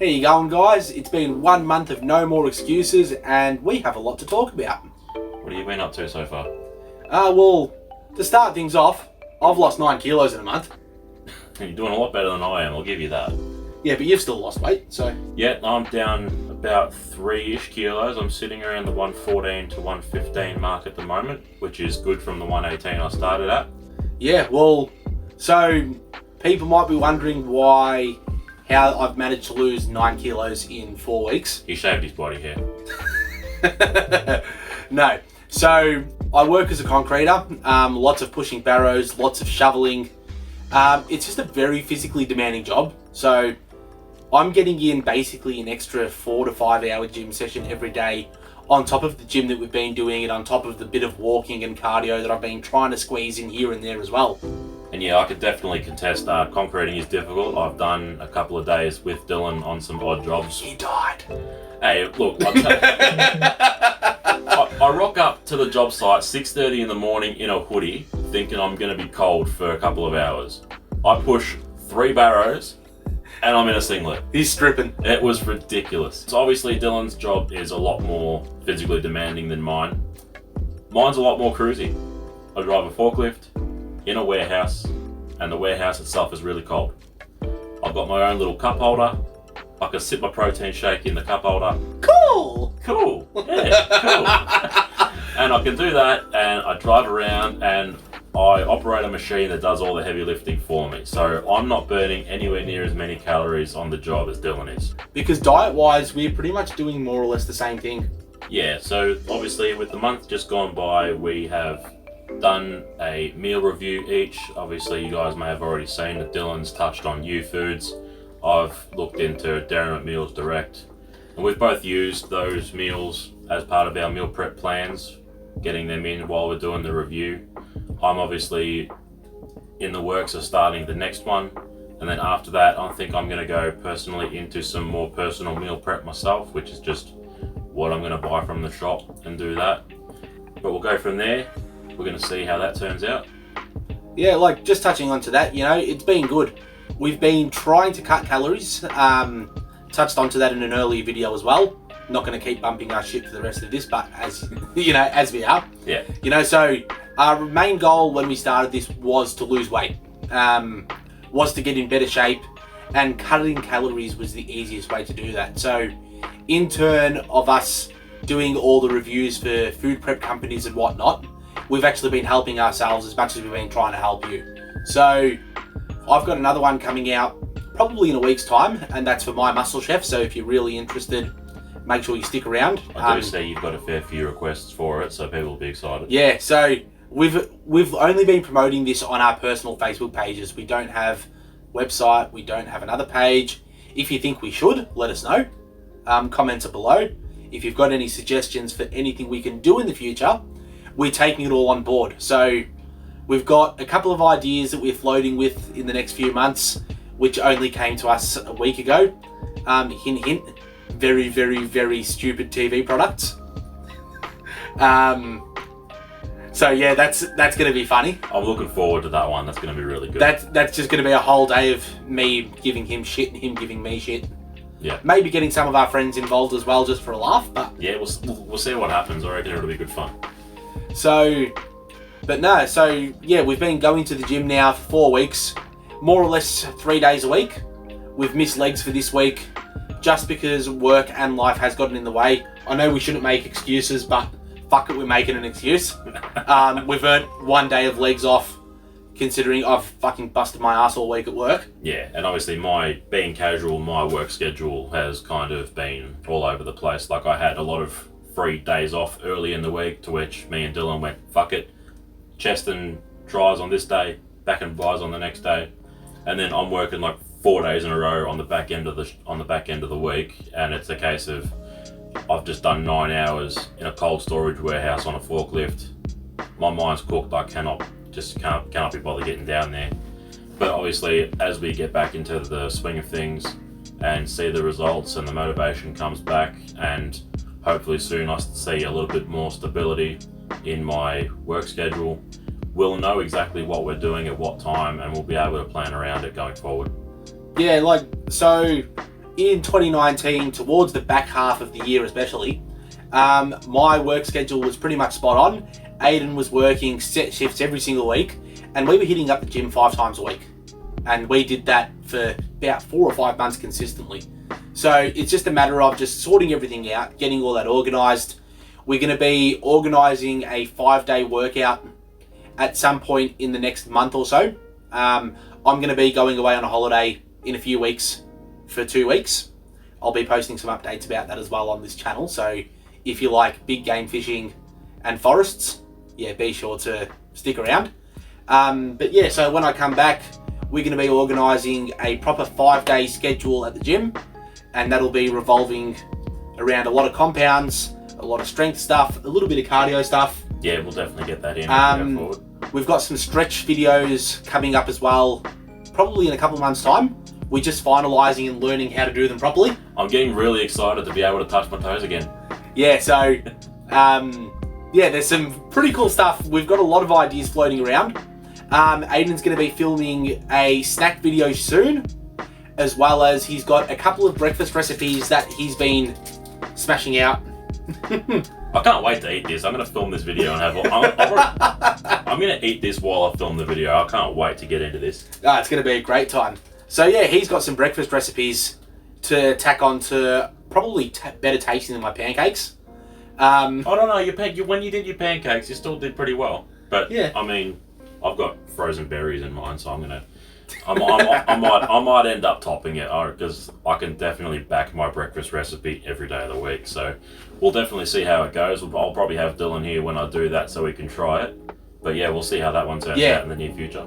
How you going, guys? It's been 1 month of No More Excuses, and we have a lot to talk about. What have you been up to so far? Well, to start things off, I've lost 9 kilos in a month. You're doing a lot better than I am, I'll give you that. Yeah, but you've still lost weight, so... Yeah, I'm down about 3-ish kilos. I'm sitting around the 114 to 115 mark at the moment, which is good from the 118 I started at. Yeah, well, so people might be wondering how I've managed to lose 9 kilos in 4 weeks. He shaved his body hair. No. So, I work as a concreter, lots of pushing barrows, lots of shoveling. It's just a very physically demanding job. So, I'm getting in basically an extra 4 to 5 hour gym session every day on top of the gym that we've been doing and on top of the bit of walking and cardio that I've been trying to squeeze in here and there as well. And yeah, I could definitely contest concreting is difficult. I've done a couple of days with Dylan on some odd jobs. He died. Hey, look, I rock up to the job site 6:30 in the morning in a hoodie, thinking I'm going to be cold for a couple of hours. I push 3 barrows and I'm in a singlet. He's stripping. It was ridiculous. So obviously Dylan's job is a lot more physically demanding than mine. Mine's a lot more cruisy. I drive a forklift in a warehouse, and the warehouse itself is really cold. I've got my own little cup holder. I can sip my protein shake in the cup holder. Cool! Yeah, cool. And I can do that, and I drive around, and I operate a machine that does all the heavy lifting for me. So I'm not burning anywhere near as many calories on the job as Dylan is. Because diet-wise, we're pretty much doing more or less the same thing. Yeah, so obviously with the month just gone by, we have done a meal review each. Obviously you guys may have already seen that Dylan's touched on U Foods. I've looked into Darren Meals Direct, and we've both used those meals as part of our meal prep plans, getting them in while we're doing the review. I'm obviously in the works of starting the next one, and then after that I think I'm going to go personally into some more personal meal prep myself, which is just what I'm going to buy from the shop and do that. But we'll go from there. We're going to see how that turns out. Yeah, like just touching onto that, it's been good. We've been trying to cut calories. Touched onto that in an earlier video as well. Not going to keep bumping our shit for the rest of this, but as as we are. Yeah. So our main goal when we started this was to lose weight. Was to get in better shape, and cutting calories was the easiest way to do that. So in turn of us doing all the reviews for food prep companies and whatnot, we've actually been helping ourselves as much as we've been trying to help you. So I've got another one coming out probably in a week's time, and that's for My Muscle Chef. So if you're really interested, make sure you stick around. I do see you've got a fair few requests for it, so people will be excited. Yeah, so we've only been promoting this on our personal Facebook pages. We don't have website, we don't have another page. If you think we should, let us know. Comments are below. If you've got any suggestions for anything we can do in the future, we're taking it all on board. So we've got a couple of ideas that we're floating with in the next few months, which only came to us a week ago. Hint, hint, very, very, very stupid TV products. So yeah, that's going to be funny. I'm looking forward to that one. That's going to be really good. That's just going to be a whole day of me giving him shit and him giving me shit. Yeah. Maybe getting some of our friends involved as well, just for a laugh. But yeah, we'll see what happens. I reckon it'll be good fun. So yeah, we've been going to the gym now for 4 weeks, more or less 3 days a week. We've missed legs for this week just because work and life has gotten in the way. I know we shouldn't make excuses, but fuck it, we're making an excuse. We've earned 1 day of legs off, considering I've fucking busted my ass all week at work. Yeah, and obviously being casual, my work schedule has kind of been all over the place. Like I had a lot of free days off early in the week, to which me and Dylan went, fuck it, chest and tries on this day, back and buys on the next day, and then I'm working like 4 days in a row on the back end of the week, and it's a case of I've just done 9 hours in a cold storage warehouse on a forklift. My mind's cooked. I cannot be bothered getting down there. But obviously, as we get back into the swing of things and see the results and the motivation comes back, and hopefully soon I see a little bit more stability in my work schedule, we'll know exactly what we're doing at what time, and we'll be able to plan around it going forward. Yeah, so in 2019, towards the back half of the year especially, my work schedule was pretty much spot on. Aiden was working set shifts every single week, and we were hitting up the gym 5 times a week. And we did that for about 4 or 5 months consistently. So it's just a matter of just sorting everything out, getting all that organised. We're going to be organising a 5-day workout at some point in the next month or so. I'm going to be going away on a holiday in a few weeks for 2 weeks. I'll be posting some updates about that as well on this channel. So if you like big game fishing and forests, yeah, be sure to stick around. But yeah, so when I come back, we're going to be organising a proper 5-day schedule at the gym, and that'll be revolving around a lot of compounds, a lot of strength stuff, a little bit of cardio stuff. Yeah, we'll definitely get that in going forward. We've got some stretch videos coming up as well, probably in a couple of months' time. We're just finalising and learning how to do them properly. I'm getting really excited to be able to touch my toes again. Yeah, so, yeah, there's some pretty cool stuff. We've got a lot of ideas floating around. Aiden's going to be filming a snack video soon, as well as he's got a couple of breakfast recipes that he's been smashing out. I can't wait to eat this. I'm going to film this video and I'm going to eat this while I film the video. I can't wait to get into this. It's going to be a great time. So yeah, he's got some breakfast recipes to tack on to probably better tasting than my pancakes. I don't know. When you did your pancakes, you still did pretty well. But yeah, I mean, I've got frozen berries in mine, so I might end up topping it because I can definitely back my breakfast recipe every day of the week. So we'll definitely see how it goes. I'll probably have Dylan here when I do that so we can try it. But yeah, we'll see how that one turns out in the near future.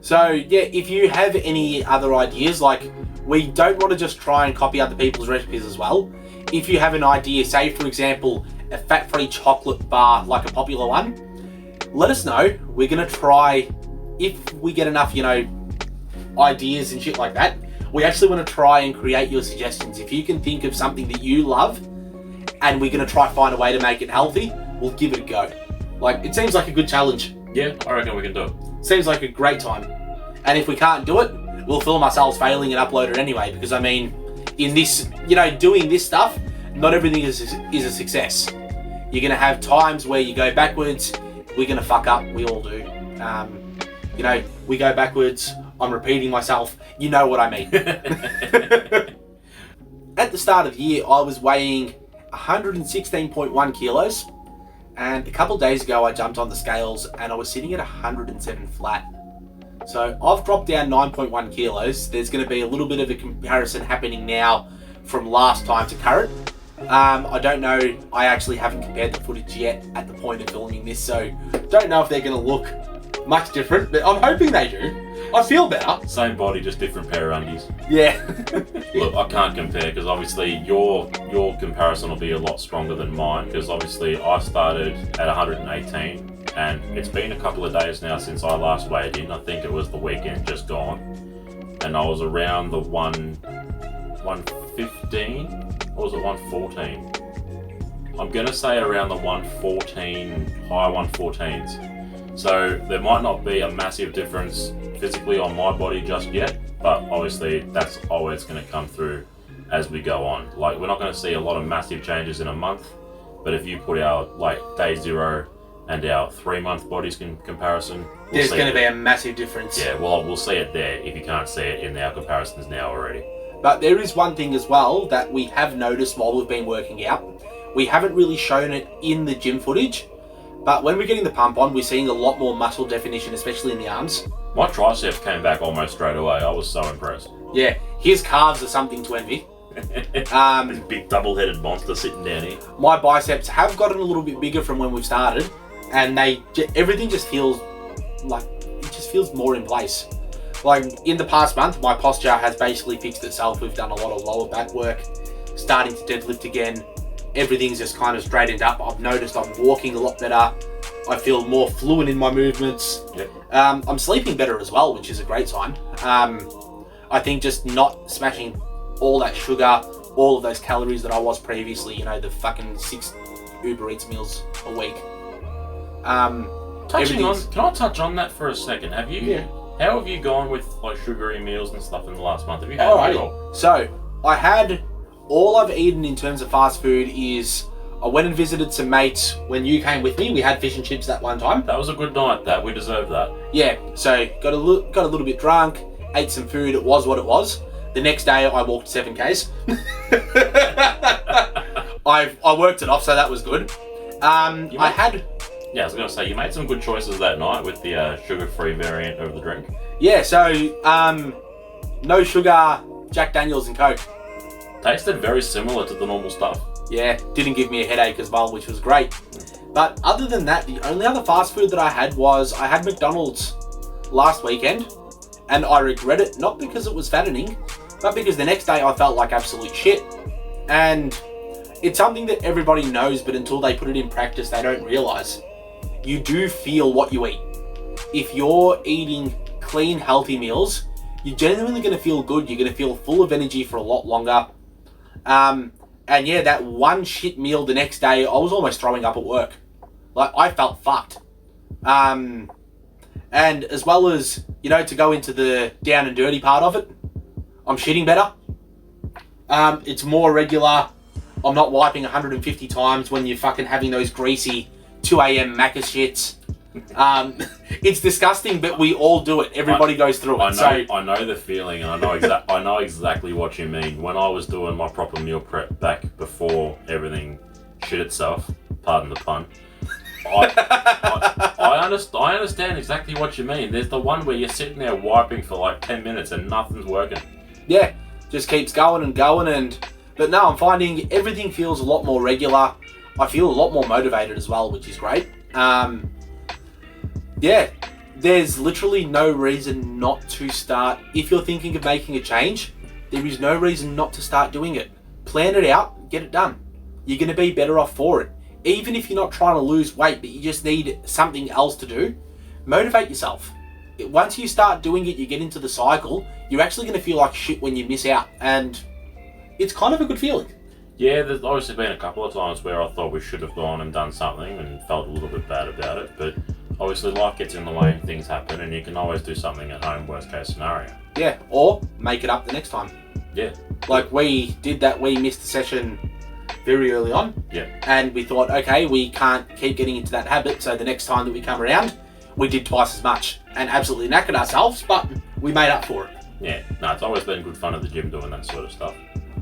So yeah, if you have any other ideas, like we don't want to just try and copy other people's recipes as well. If you have an idea, say for example, a fat-free chocolate bar, like a popular one, let us know. We're going to try, if we get enough, ideas and shit like that, we actually want to try and create your suggestions. If you can think of something that you love and we're going to try find a way to make it healthy, we'll give it a go. Like, it seems like a good challenge. Yeah, I reckon we can do it. Seems like a great time. And if we can't do it, we'll film ourselves failing and upload it anyway, because I mean, in this, doing this stuff, not everything is a success. You're going to have times where you go backwards. We're going to fuck up. We all do. We go backwards. I'm repeating myself. You know what I mean. At the start of the year, I was weighing 116.1 kilos. And a couple of days ago, I jumped on the scales and I was sitting at 107 flat. So I've dropped down 9.1 kilos. There's going to be a little bit of a comparison happening now from last time to current. I don't know. I actually haven't compared the footage yet at the point of filming this, so don't know if they're going to look much different, but I'm hoping they do. I feel better. Same body, just different pair of undies. Yeah. Look, I can't compare because obviously your comparison will be a lot stronger than mine, because obviously I started at 118 and it's been a couple of days now since I last weighed in. I think it was the weekend just gone, and I was around the 115, or was it 114? I'm going to say around the 114, high 114s. So there might not be a massive difference physically on my body just yet, but obviously that's always going to come through as we go on. Like, we're not going to see a lot of massive changes in a month, but if you put our day 0 and our 3-month bodies in comparison, there's going to be a massive difference. Yeah, well, we'll see it there if you can't see it in our comparisons now already. But there is one thing as well that we have noticed while we've been working out. We haven't really shown it in the gym footage, but when we're getting the pump on, we're seeing a lot more muscle definition, especially in the arms. My triceps came back almost straight away. I was so impressed. Yeah, his calves are something to envy. This big double-headed monster sitting down here. My biceps have gotten a little bit bigger from when we've started, and everything just feels like it just feels more in place. Like in the past month, my posture has basically fixed itself. We've done a lot of lower back work, starting to deadlift again. Everything's just kind of straightened up. I've noticed I'm walking a lot better. I feel more fluent in my movements. Yep. I'm sleeping better as well, which is a great sign. I think just not smashing all that sugar, all of those calories that I was previously, the fucking 6 Uber Eats meals a week. Can I touch on that for a second? How have you gone with sugary meals and stuff in the last month? Have you had it all? So all I've eaten in terms of fast food is I went and visited some mates when you came with me. We had fish and chips that one time. That was a good night. That we deserved that. Yeah, so got a little bit drunk, ate some food. It was what it was. The next day I walked 7Ks. I worked it off, so that was good. Yeah, I was going to say, you made some good choices that night with the sugar-free variant of the drink. Yeah, so no sugar, Jack Daniels and Coke. Tasted very similar to the normal stuff. Yeah, didn't give me a headache as well, which was great. But other than that, the only other fast food that I had McDonald's last weekend, and I regret it, not because it was fattening, but because the next day I felt like absolute shit. And it's something that everybody knows, but until they put it in practice, they don't realise. You do feel what you eat. If you're eating clean, healthy meals, you're genuinely going to feel good. You're going to feel full of energy for a lot longer. And yeah, that one shit meal the next day, I was almost throwing up at work. Like, I felt fucked. And as well as, to go into the down and dirty part of it, I'm shitting better. It's more regular. I'm not wiping 150 times when you're fucking having those greasy 2 a.m. Macca's shits. It's disgusting, but we all do it. Everybody goes through it. I know the feeling, and I know exactly what you mean. When I was doing my proper meal prep back before everything shit itself, pardon the pun, I understand exactly what you mean. There's the one where you're sitting there wiping for like 10 minutes and nothing's working. Yeah, just keeps going and going, but no, I'm finding everything feels a lot more regular. I feel a lot more motivated as well, which is great. Yeah, there's literally no reason not to start. If you're thinking of making a change, there is no reason not to start doing it. Plan it out, get it done. You're going to be better off for it. Even if you're not trying to lose weight, but you just need something else to do, motivate yourself. Once you start doing it, you get into the cycle, you're actually going to feel like shit when you miss out. And it's kind of a good feeling. Yeah, there's obviously been a couple of times where I thought we should have gone and done something and felt a little bit bad about it, but obviously life gets in the way and things happen, and you can always do something at home, worst case scenario. Yeah, or make it up the next time. Yeah. Like we did that, we missed a session very early on. Yeah. And we thought, okay, we can't keep getting into that habit, so the next time that we come around, we did twice as much and absolutely knackered ourselves, but we made up for it. Yeah, no, it's always been good fun at the gym doing that sort of stuff.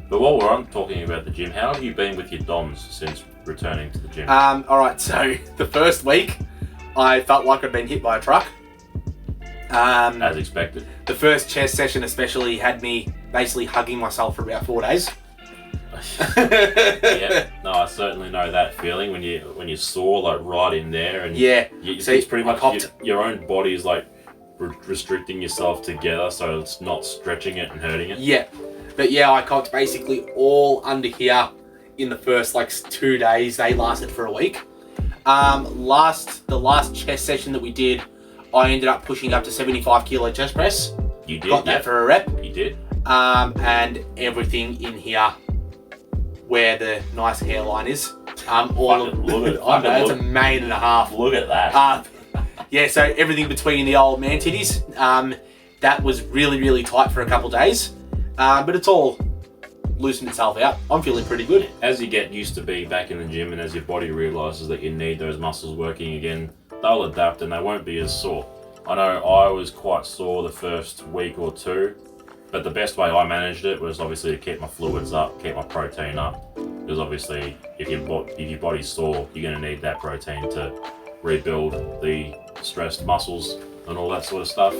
But while we're on talking about the gym, how have you been with your DOMs since returning to the gym? Alright, so the first week, I felt like I'd been hit by a truck. As expected. The first chest session especially had me basically hugging myself for about 4 days. Yeah, no, I certainly know that feeling when you sore like right in there, and yeah, it's pretty much your own body is like restricting yourself together, so it's not stretching it and hurting it. Yeah, but yeah, I copped basically all under here in the first 2 days. They lasted for a week. The last chest session that we did, I ended up pushing up to 75 kilo chest press. You did. Got that for a rep. You did. And everything in here, where the nice hairline is. Look at I know, it's a mane and a half. Look at that. Yeah, so everything between the old man titties, that was really, really tight for a couple of days. But it's all loosened itself out. I'm feeling pretty good. As you get used to being back in the gym and as your body realises that you need those muscles working again, they'll adapt and they won't be as sore. I know I was quite sore the first week or two, but the best way I managed it was obviously to keep my fluids up, keep my protein up, because obviously if your body's sore, you're going to need that protein to rebuild the stressed muscles and all that sort of stuff.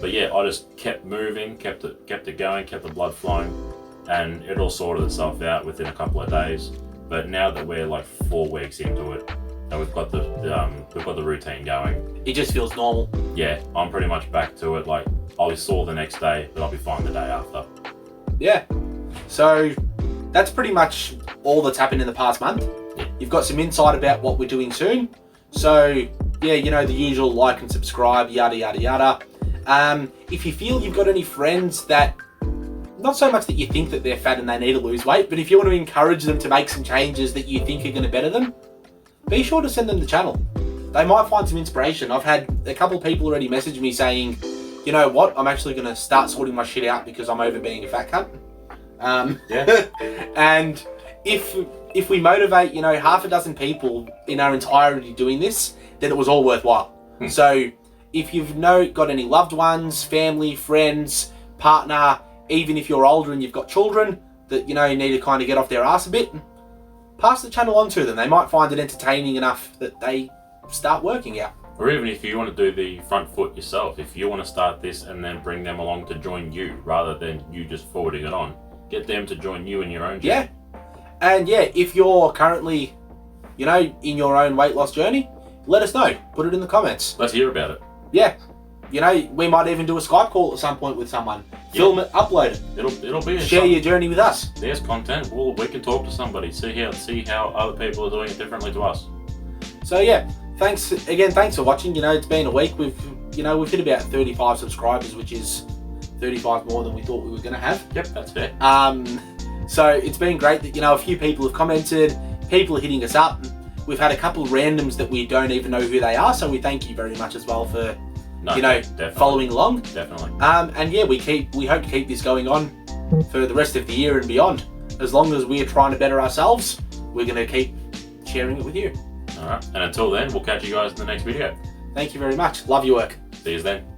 But yeah, I just kept moving, kept it going, kept the blood flowing, and it all sorted itself out within a couple of days. But now that we're 4 weeks into it, and we've got the routine going, it just feels normal. Yeah, I'm pretty much back to it. I'll be sore the next day, but I'll be fine the day after. Yeah. So that's pretty much all that's happened in the past month. Yeah. You've got some insight about what we're doing soon. So yeah, the usual like and subscribe, yada yada yada. If you feel you've got any friends that, not so much that you think that they're fat and they need to lose weight, but if you want to encourage them to make some changes that you think are going to better them, be sure to send them the channel. They might find some inspiration. I've had a couple of people already message me saying, you know what, I'm actually going to start sorting my shit out because I'm over being a fat cunt. Yeah. And if we motivate, half a dozen people in our entirety doing this, then it was all worthwhile. So if you've got any loved ones, family, friends, partner, even if you're older and you've got children that need to kind of get off their ass a bit, pass the channel on to them. They might find it entertaining enough that they start working out. Or even if you want to do the front foot yourself, if you want to start this and then bring them along to join you rather than you just forwarding it on, get them to join you in your own journey. Yeah. And if you're currently, in your own weight loss journey, let us know. Put it in the comments. Let's hear about it. Yeah. We might even do a Skype call at some point with someone. Film it, upload it. It'll be share your journey with us. There's content. We can talk to somebody, see how other people are doing it differently to us. So thanks for watching. It's been a week. We've hit about 35 subscribers, which is 35 more than we thought we were going to have. Yep, that's fair. So it's been great that a few people have commented. People are hitting us up. We've had a couple of randoms that we don't even know who they are. So we thank you very much as well for following along. Definitely. And we hope to keep this going on for the rest of the year and beyond. As long as we're trying to better ourselves, we're going to keep sharing it with you. All right. And until then, we'll catch you guys in the next video. Thank you very much. Love your work. See you then.